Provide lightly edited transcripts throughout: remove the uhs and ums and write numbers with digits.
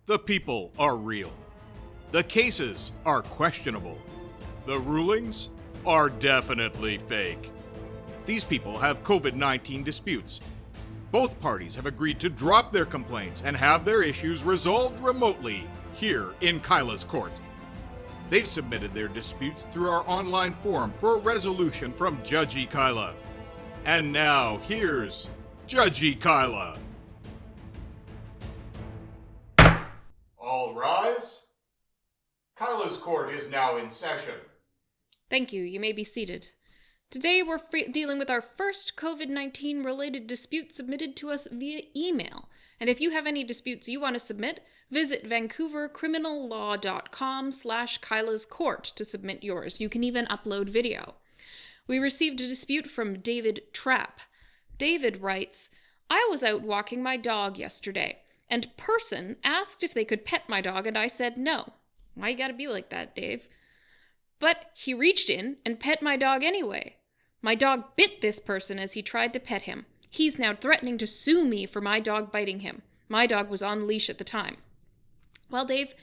The people are real. The cases are questionable. The rulings are definitely fake. These people have COVID-19 disputes. Both parties have agreed to drop their complaints and have their issues resolved remotely here in Kyla's court. They've submitted their disputes through our online forum for a resolution from Judgy Kyla. And now, here's Judgy Kyla. All rise. Kyla's court is now in session. Thank you. You may be seated. Today we're dealing with our first COVID-19 related dispute submitted to us via email. And if you have any disputes you want to submit, visit vancouvercriminallaw.com/Kyla's court to submit yours. You can even upload video. We received a dispute from David Trapp. David writes, I was out walking my dog yesterday, and person asked if they could pet my dog, and I said no. Why you gotta be like that, Dave? But he reached in and pet my dog anyway. My dog bit this person as he tried to pet him. He's now threatening to sue me for my dog biting him. My dog was on leash at the time. Well, Dave,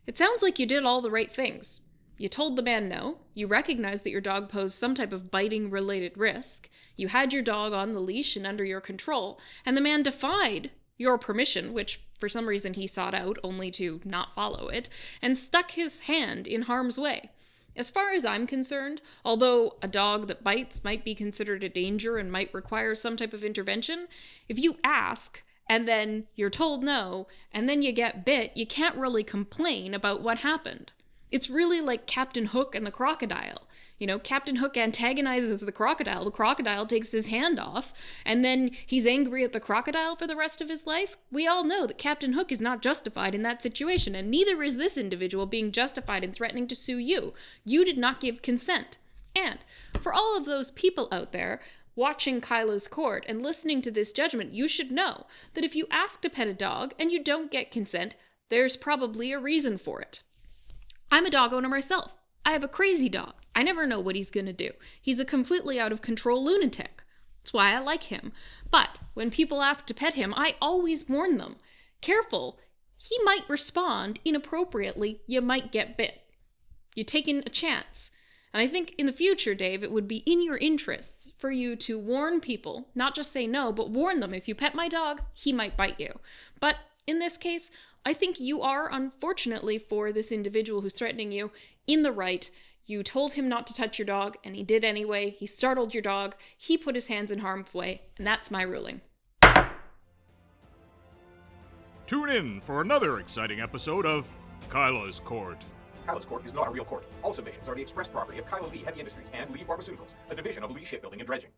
it sounds like you did all the right things. You told the man no, you recognized that your dog posed some type of biting-related risk, you had your dog on the leash and under your control, and the man defied your permission, which for some reason he sought out only to not follow it, and stuck his hand in harm's way. As far as I'm concerned, although a dog that bites might be considered a danger and might require some type of intervention, if you ask and then you're told no, and then you get bit, you can't really complain about what happened. It's really like Captain Hook and the crocodile. You know, Captain Hook antagonizes the crocodile takes his hand off, and then he's angry at the crocodile for the rest of his life. We all know that Captain Hook is not justified in that situation, and neither is this individual being justified in threatening to sue you. You did not give consent. And for all of those people out there watching Kyla's court and listening to this judgment, you should know that if you ask to pet a dog and you don't get consent, there's probably a reason for it. I'm a dog owner myself. I have a crazy dog. I never know what he's gonna do. He's a completely out of control lunatic. That's why I like him. But when people ask to pet him, I always warn them. Careful, he might respond inappropriately. You might get bit. You're taking a chance. And I think in the future, Dave, it would be in your interests for you to warn people, not just say no, but warn them. If you pet my dog, he might bite you. But in this case, I think you are, unfortunately for this individual who's threatening you, in the right. You told him not to touch your dog, and he did anyway. He startled your dog. He put his hands in harm's way, and that's my ruling. Tune in for another exciting episode of Kyla's Court. Kyla's Court is not a real court. All submissions are the express property of Kyla Lee Heavy Industries and Lee Pharmaceuticals, a division of Lee Shipbuilding and Dredging.